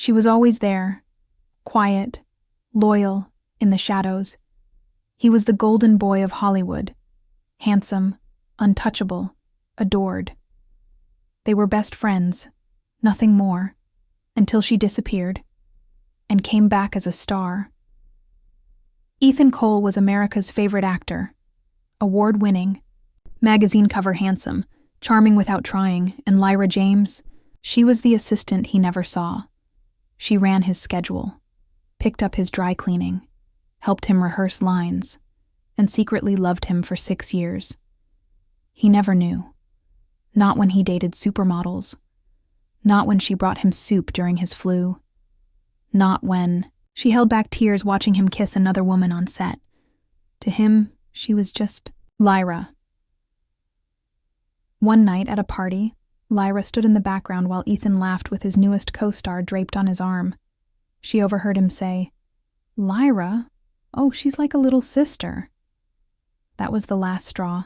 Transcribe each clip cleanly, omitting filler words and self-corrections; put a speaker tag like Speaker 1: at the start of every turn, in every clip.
Speaker 1: She was always there, quiet, loyal, in the shadows. He was the golden boy of Hollywood, handsome, untouchable, adored. They were best friends, nothing more, until she disappeared and came back as a star. Ethan Cole was America's favorite actor, award-winning, magazine cover handsome, charming without trying, and Lyra James, she was the assistant he never saw. She ran his schedule, picked up his dry cleaning, helped him rehearse lines, and secretly loved him for 6 years. He never knew. Not when he dated supermodels. Not when she brought him soup during his flu. Not when she held back tears watching him kiss another woman on set. To him, she was just Lyra. One night at a party, Lyra stood in the background while Ethan laughed with his newest co-star draped on his arm. She overheard him say, "Lyra? Oh, she's like a little sister." That was the last straw.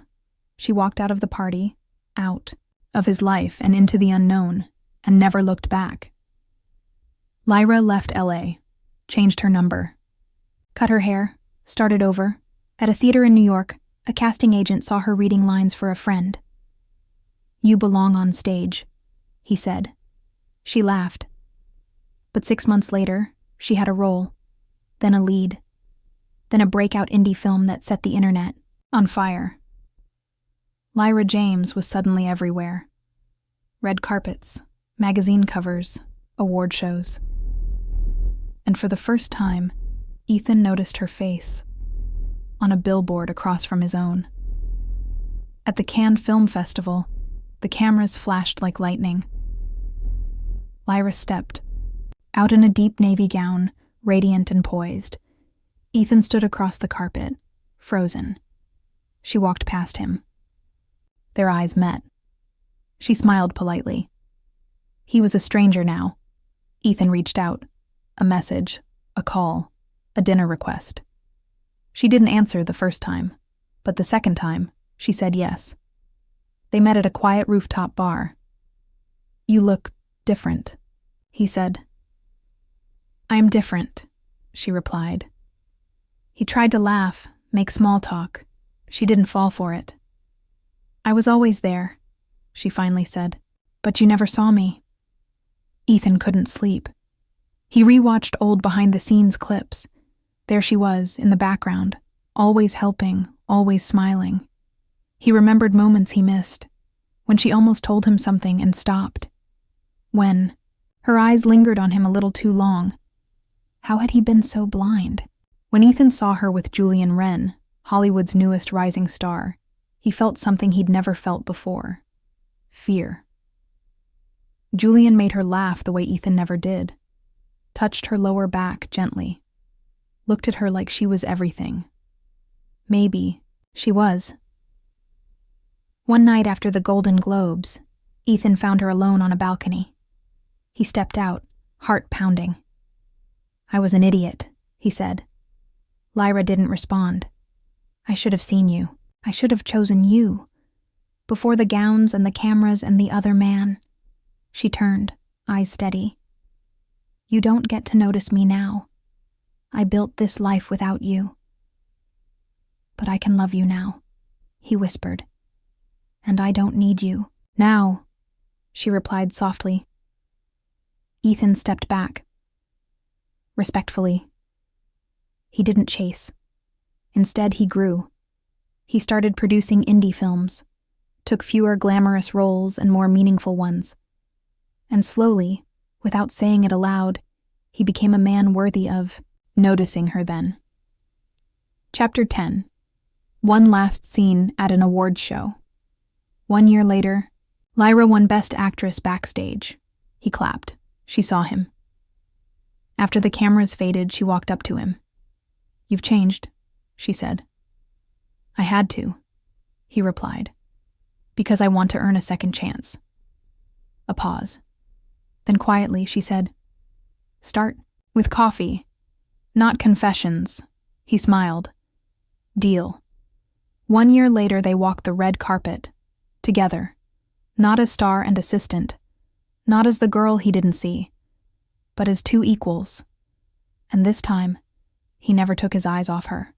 Speaker 1: She walked out of the party, out of his life and into the unknown, and never looked back. Lyra left LA, changed her number, cut her hair, started over. At a theater in New York, a casting agent saw her reading lines for a friend. "You belong on stage," he said. She laughed. But 6 months later, she had a role, then a lead, then a breakout indie film that set the internet on fire. Lyra James was suddenly everywhere. Red carpets, magazine covers, award shows. And for the first time, Ethan noticed her face, on a billboard across from his own. At the Cannes Film Festival, the cameras flashed like lightning. Lyra stepped, out in a deep navy gown, radiant and poised. Ethan stood across the carpet, frozen. She walked past him. Their eyes met. She smiled politely. He was a stranger now. Ethan reached out. A message, a call, a dinner request. She didn't answer the first time, but the second time, she said yes. They met at a quiet rooftop bar. "You look different," he said. "I am different," she replied. He tried to laugh, make small talk. She didn't fall for it. "I was always there," she finally said, "but you never saw me." Ethan couldn't sleep. He rewatched old behind-the-scenes clips. There she was, in the background, always helping, always smiling. He remembered moments he missed, when she almost told him something and stopped. When her eyes lingered on him a little too long. How had he been so blind? When Ethan saw her with Julian Wren, Hollywood's newest rising star, he felt something he'd never felt before. Fear. Julian made her laugh the way Ethan never did. Touched her lower back gently. Looked at her like she was everything. Maybe she was. One night after the Golden Globes, Ethan found her alone on a balcony. He stepped out, heart pounding. "I was an idiot," he said. Lyra didn't respond. "I should have seen you. I should have chosen you. Before the gowns and the cameras and the other man." She turned, eyes steady. "You don't get to notice me now. I built this life without you. But I can love you now," he whispered. "And I don't need you now," she replied softly. Ethan stepped back. Respectfully. He didn't chase. Instead, he grew. He started producing indie films, took fewer glamorous roles and more meaningful ones. And slowly, without saying it aloud, he became a man worthy of noticing her then. Chapter 10. One last scene at an awards show. 1 year later, Lyra won Best Actress backstage. He clapped. She saw him. After the cameras faded, she walked up to him. "You've changed," she said. "I had to," he replied, "because I want to earn a second chance." A pause. Then quietly she said, "Start with coffee, not confessions." He smiled. Deal. 1 year later they walked the red carpet, together, not as star and assistant, not as the girl he didn't see, but as two equals. And this time, he never took his eyes off her.